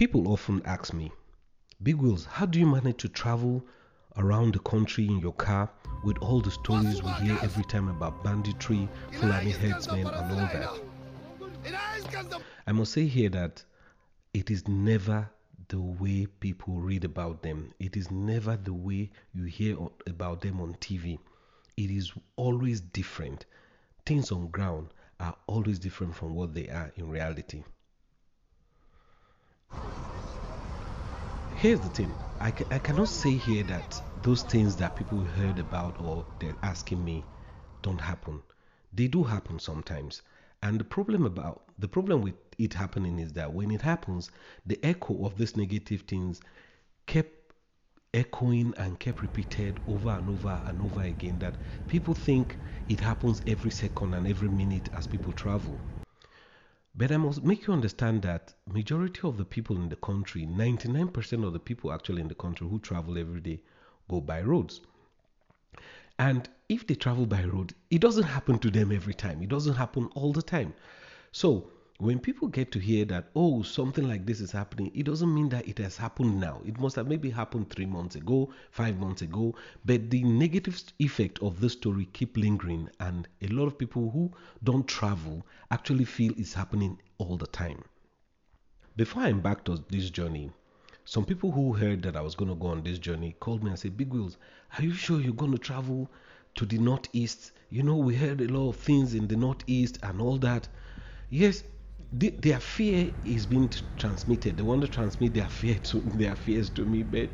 People often ask me, Bigwillz, how do you manage to travel around the country in your car with all the stories we hear every time about banditry, Fulani headsmen, and all that? I must say here that it is never the way people read about them. It is never the way you hear about them on TV. It is always different. Things on ground are always different from what they are in reality. Here's the thing. I cannot say here that those things that people heard about or they're asking me don't happen. They do happen sometimes. And the problem with it happening is that when it happens, the echo of these negative things kept echoing and kept repeated over and over and over again, that people think it happens every second and every minute as people travel. But I must make you understand that majority of the people in the country, 99% of the people actually in the country who travel every day, go by roads. And if they travel by road, it doesn't happen to them every time. It doesn't happen all the time. So when people get to hear that, oh, something like this is happening, it doesn't mean that it has happened now. It must have maybe happened 3 months ago, 5 months ago. But the negative effect of this story keep lingering, and a lot of people who don't travel actually feel it's happening all the time. Before I embarked on this journey, some people who heard that I was going to go on this journey called me and said, Bigwillz, are you sure you're going to travel to the Northeast? You know, we heard a lot of things in the Northeast and all that. Yes, their fear is being transmitted. They want to transmit their fears to me, but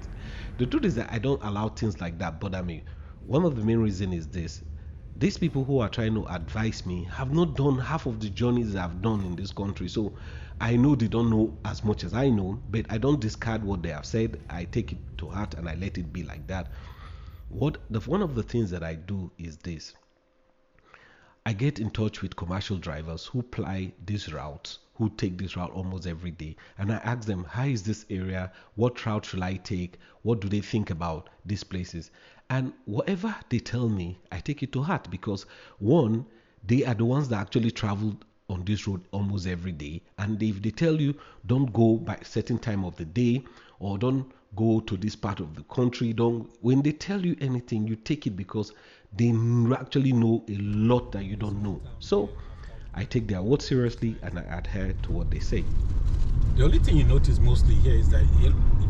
the truth is that I don't allow things like that bother me. One of the main reasons is this: these people who are trying to advise me have not done half of the journeys I've done in this country. So I know they don't know as much as I know, but I don't discard what they have said. I take it to heart and I let it be like that. One of the things that I do is this: I get in touch with commercial drivers who ply these routes, who take this route almost every day, and I ask them, how is this area? What route should I take? What do they think about these places? And whatever they tell me, I take it to heart, because one, they are the ones that actually traveled on this road almost every day. And if they tell you don't go by a certain time of the day, or don't go to this part of the country, when they tell you anything, you take it because they actually know a lot that you don't know. So I take their word seriously and I adhere to what they say. The only thing you notice mostly here is that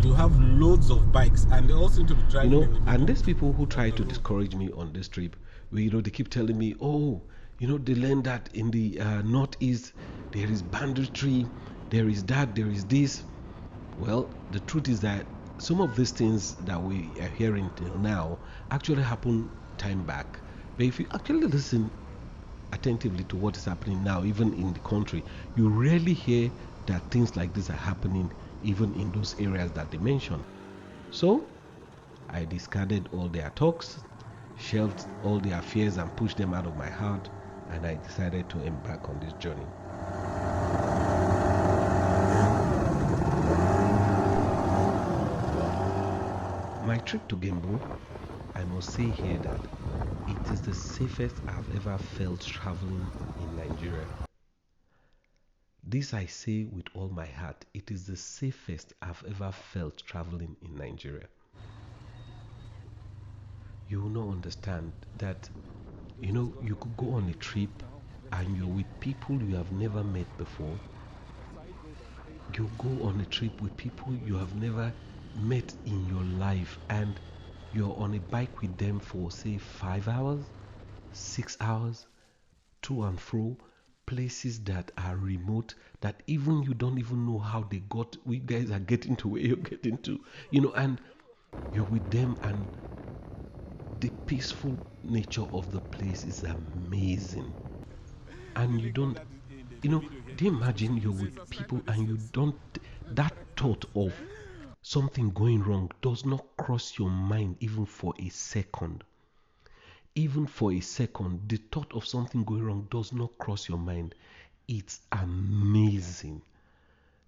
you have loads of bikes and they all seem to be driving. You know, and these people who try to discourage me on this trip, they keep telling me, oh, they learn that in the Northeast there is banditry, there is that, there is this. Well, the truth is that some of these things that we are hearing till now actually happened time back. But if you actually listen attentively to what is happening now, even in the country, you rarely hear that things like this are happening even in those areas that they mention. So I discarded all their talks, shelved all their fears and pushed them out of my heart, and I decided to embark on this journey. My trip to Gembu, I must say here that it is the safest I've ever felt traveling in Nigeria. This I say with all my heart. It is the safest I've ever felt traveling in Nigeria. You will not understand that, you could go on a trip and you're with people you have never met before. You go on a trip with people you have never met in your life, and you're on a bike with them for say 5 hours, 6 hours, to and fro, places that are remote, that even you don't even know how we guys are getting to where you're getting to, and you're with them, and the peaceful nature of the place is amazing. And you don't, do you imagine you're with people and you don't, that thought of something going wrong does not cross your mind even for a second. Even for a second, the thought of something going wrong does not cross your mind. It's amazing.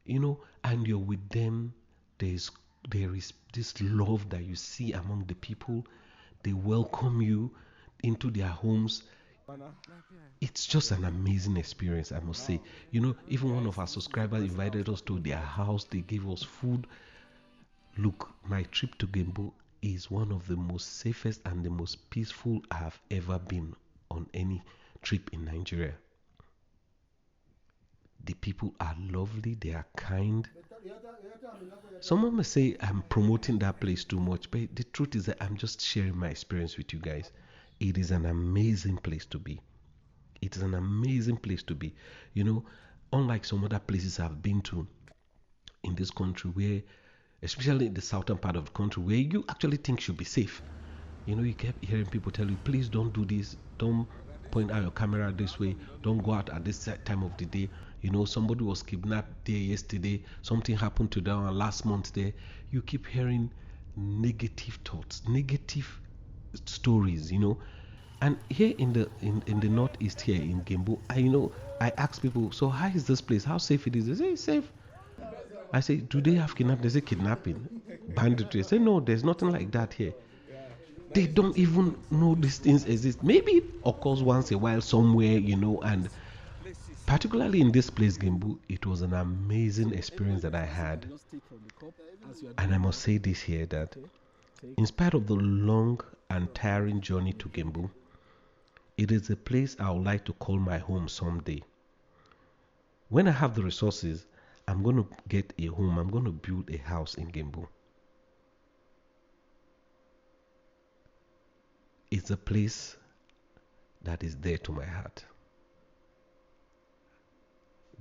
And you're with them. There is this love that you see among the people. They welcome you into their homes. It's just an amazing experience, I must say. You know, even one of our subscribers invited us to their house. They gave us food. Look, my trip to Gembu is one of the most safest and the most peaceful I have ever been on any trip in Nigeria. The people are lovely, they are kind. Someone may say I'm promoting that place too much, but the truth is that I'm just sharing my experience with you guys. It is an amazing place to be. It is an amazing place to be. You know, unlike some other places I've been to in this country, where, especially in the southern part of the country, where you actually think should be safe. You know, you kept hearing people tell you, please don't do this, don't point out your camera this way, don't go out at this time of the day. You know, somebody was kidnapped there yesterday, something happened to them last month there. You keep hearing negative thoughts, negative stories, you know. And here in the northeast here in Gembu, I ask people, so how is this place? How safe it is? They say it's safe. I say, do they have kidnapping? They say kidnapping, banditry. I say no, there's nothing like that here. They don't even know these things exist. Maybe it occurs once a while somewhere, you know, and particularly in this place, Gembu, it was an amazing experience that I had. And I must say this here, that in spite of the long and tiring journey to Gembu, it is a place I would like to call my home someday. When I have the resources, I'm going to get a home. I'm going to build a house in Gembu. It's a place that is dear to my heart.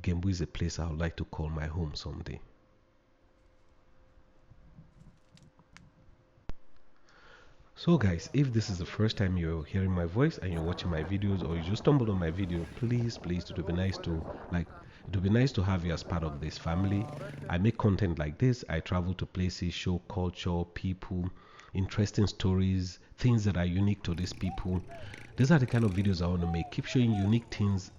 Gembu is a place I would like to call my home someday. So guys, if this is the first time you're hearing my voice and you're watching my videos, or you just stumbled on my video, please it would be nice to have you as part of this family. I make content like this. I travel to places, show culture, people, interesting stories, things that are unique to these people. These are the kind of videos I want to make. Keep showing unique things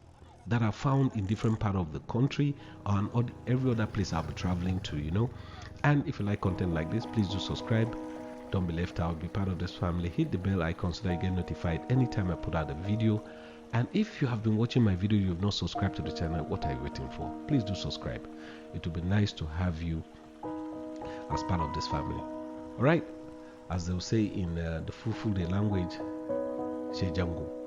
that are found in different part of the country and every other place I'll be traveling to, you know. And if you like content like this, please do subscribe. Don't be left out. Be part of this family. Hit the bell icon so that you get notified anytime I put out a video. And if you have been watching my video, you've not subscribed to the channel, what are you waiting for? Please do subscribe. It will be nice to have you as part of this family. Alright, as they'll say in the Fulfulde language, Shejango.